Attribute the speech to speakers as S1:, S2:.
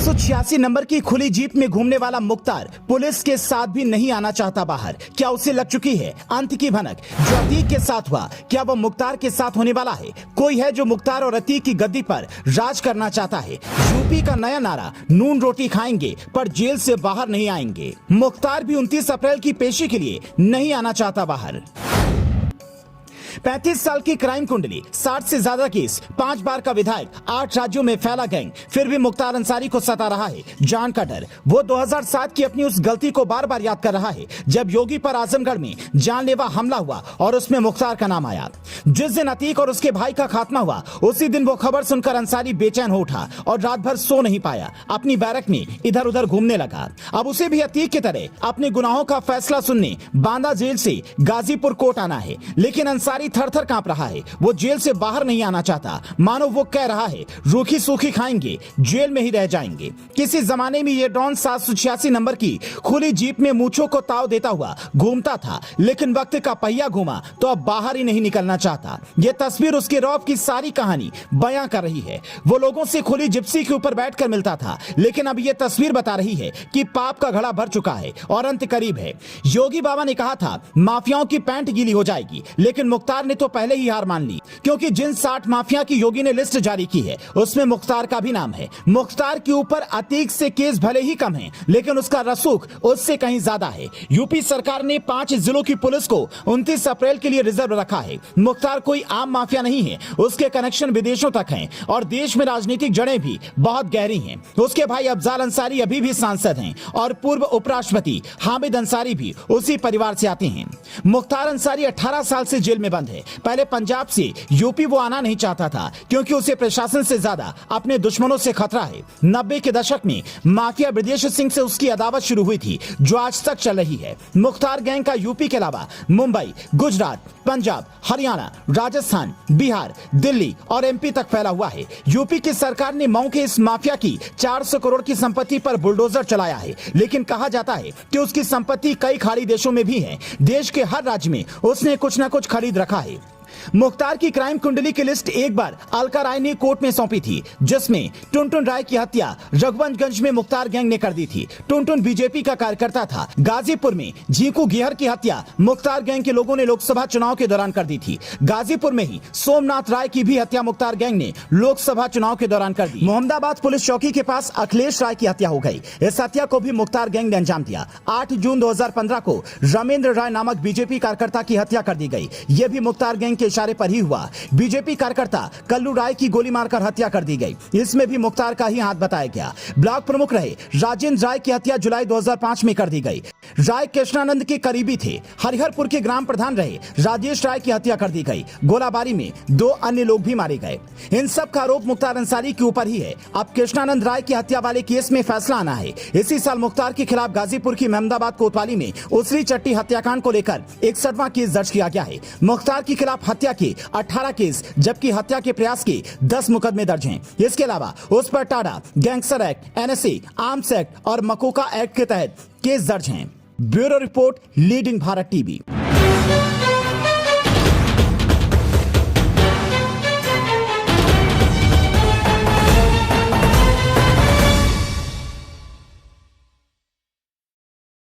S1: 786 number की खुली jeep में घूमने वाला मुख्तार पुलिस के साथ भी नहीं आना चाहता बाहर। क्या उसे लग चुकी है अंत की भनक? जो अतीक के साथ हुआ, क्या वह मुख्तार के साथ होने वाला है? कोई है जो मुख्तार और अतीक की गद्दी पर राज करना चाहता है। यूपी का नया नारा, नून रोटी खाएंगे पर जेल से बाहर नहीं आएंगे। मुख्तार भी 29 अप्रैल की पेशी के लिए नहीं आना चाहता बाहर। 35 साल की क्राइम कुंडली, 60 से ज्यादा केस, 5 बार का विधायक, 8 राज्यों में फैला गैंग, फिर भी मुख्तार अंसारी को सता रहा है जान का डर। वो 2007 की अपनी उस गलती को बार बार याद कर रहा है जब योगी पर आजमगढ़ में जानलेवा हमला हुआ और उसमें मुख्तार का नाम आया। जिस दिन अतीक और उसके भाई का खात्मा हुआ, उसी दिन वो खबर सुनकर अंसारी बेचैन हो उठा और रात भर सो नहीं पाया। अपनी बैरक में इधर उधर घूमने लगा। अब उसे भी अतीक की तरह अपने गुनाहों का फैसला सुनने बांदा जेल से गाजीपुर कोर्ट आना है, लेकिन अंसारी थर थर कांप रहा है। वो जेल से बाहर नहीं आना चाहता। मानो वो कह रहा है रूखी सूखी खाएंगे, जेल में ही रह जाएंगे। किसी जमाने में ये डॉन 786 नंबर की खुली जीप में मूंछों को ताव देता हुआ घूमता था, लेकिन वक्त का पहिया घूमा तो अब बाहर ही नहीं निकलना चाहता। ये तस्वीर उसके रौब की सारी कहानी बयां कर रही है। वो लोगों से खुली जिप्सी के ऊपर बैठकर मिलता था, लेकिन अब ये तस्वीर बता रही है कि पाप का घड़ा भर चुका है और अंत करीब है। योगी बाबा ने कहा था माफियाओं की पैंट गीली हो जाएगी, लेकिन मुख्तार ने तो पहले ही हार मान ली, क्योंकि जिन 60 माफिया की योगी ने लिस्ट जारी की है उसमें मुख्तार का भी नाम है। मुख्तार के ऊपर अतीक से केस भले ही कम है, लेकिन उसका रसूख उससे कहीं ज्यादा है। यूपी सरकार ने 5 जिलों की पुलिस को 29 अप्रैल के लिए रिजर्व रखा है। मुख्तार कोई आम माफिया नहीं है, उसके कनेक्शन विदेशों तक हैं और देश में राजनीतिक जड़ें भी बहुत गहरी हैं। उसके भाई अफजाल अंसारी अभी भी सांसद हैं और पूर्व उपराष्ट्रपति हामिद अंसारी भी उसी परिवार से आते हैं। मुख्तार अंसारी 18 साल से जेल में बंद है। पहले पंजाब से यूपी वो आना नहीं चाहता था, क्योंकि उसे प्रशासन से ज्यादा अपने दुश्मनों से खतरा है। 90 के दशक में माफिया ब्रजेश सिंह से उसकी अदावत शुरू हुई थी, जो आज तक चल रही है। मुख्तार गैंग का यूपी के अलावा मुंबई, गुजरात, पंजाब, हरियाणा, राजस्थान, बिहार, दिल्ली और एमपी तक फैला हुआ है। यूपी की सरकार ने मऊ के इस माफिया की 400 करोड़ की संपत्ति पर बुलडोजर चलाया है, लेकिन कहा जाता है कि उसकी संपत्ति कई खाड़ी देशों में भी है। देश के हर राज्य में उसने कुछ न कुछ खरीद रखा है। मुख्तार की क्राइम कुंडली की लिस्ट एक बार अलका राय ने कोर्ट में सौंपी थी, जिसमें टुनटुन राय की हत्या रघुवंशगंज में मुख्तार गैंग ने कर दी थी। टुनटुन बीजेपी का कार्यकर्ता था। गाजीपुर में झींकू गिहर की हत्या मुख्तार गैंग के लोगों ने लोकसभा चुनाव के दौरान कर दी थी। गाजीपुर में ही सोमनाथ राय की भी हत्या मुख्तार गैंग ने लोकसभा चुनाव के दौरान कर दी। मोहम्मदाबाद पुलिस चौकी के पास अखिलेश राय की हत्या हो गई। इस हत्या को भी मुख्तार गैंग ने अंजाम दिया। 8 जून 2015 को रमेंद्र राय नामक बीजेपी कार्यकर्ता की हत्या कर दी गई। यह भी मुख्तार गैंग के इशारे पर ही हुआ। बीजेपी कार्यकर्ता कल्लू राय की गोली मारकर हत्या कर दी गई। इसमें भी मुख्तार का ही हाथ बताया गया। ब्लॉक प्रमुख रहे राजेंद्र राय की हत्या जुलाई 2005 में कर दी गई। राय कृष्णानंद के करीबी थे। हरिहरपुर के ग्राम प्रधान रहे राजेश राय की हत्या कर दी गई। गोलाबारी में 2 अन्य लोग भी मारे गए। इन सब का आरोप मुख्तार अंसारी के ऊपर ही है। अब कृष्णानंद राय की हत्या वाले केस में फैसला आना है। इसी साल मुख्तार के खिलाफ गाजीपुर की मोहम्मदाबाद कोतवाली में उसरी चट्टी हत्याकांड को लेकर 61वां केस दर्ज किया गया है। मुख्तार के खिलाफ हत्या के 18 केस, जबकि हत्या के प्रयास के 10 मुकदमे दर्ज हैं। इसके अलावा उस पर Tada, gangster act, NSA, arms act और मकोका एक्ट के तहत केस दर्ज हैं। Bureau report, leading Bharat TV.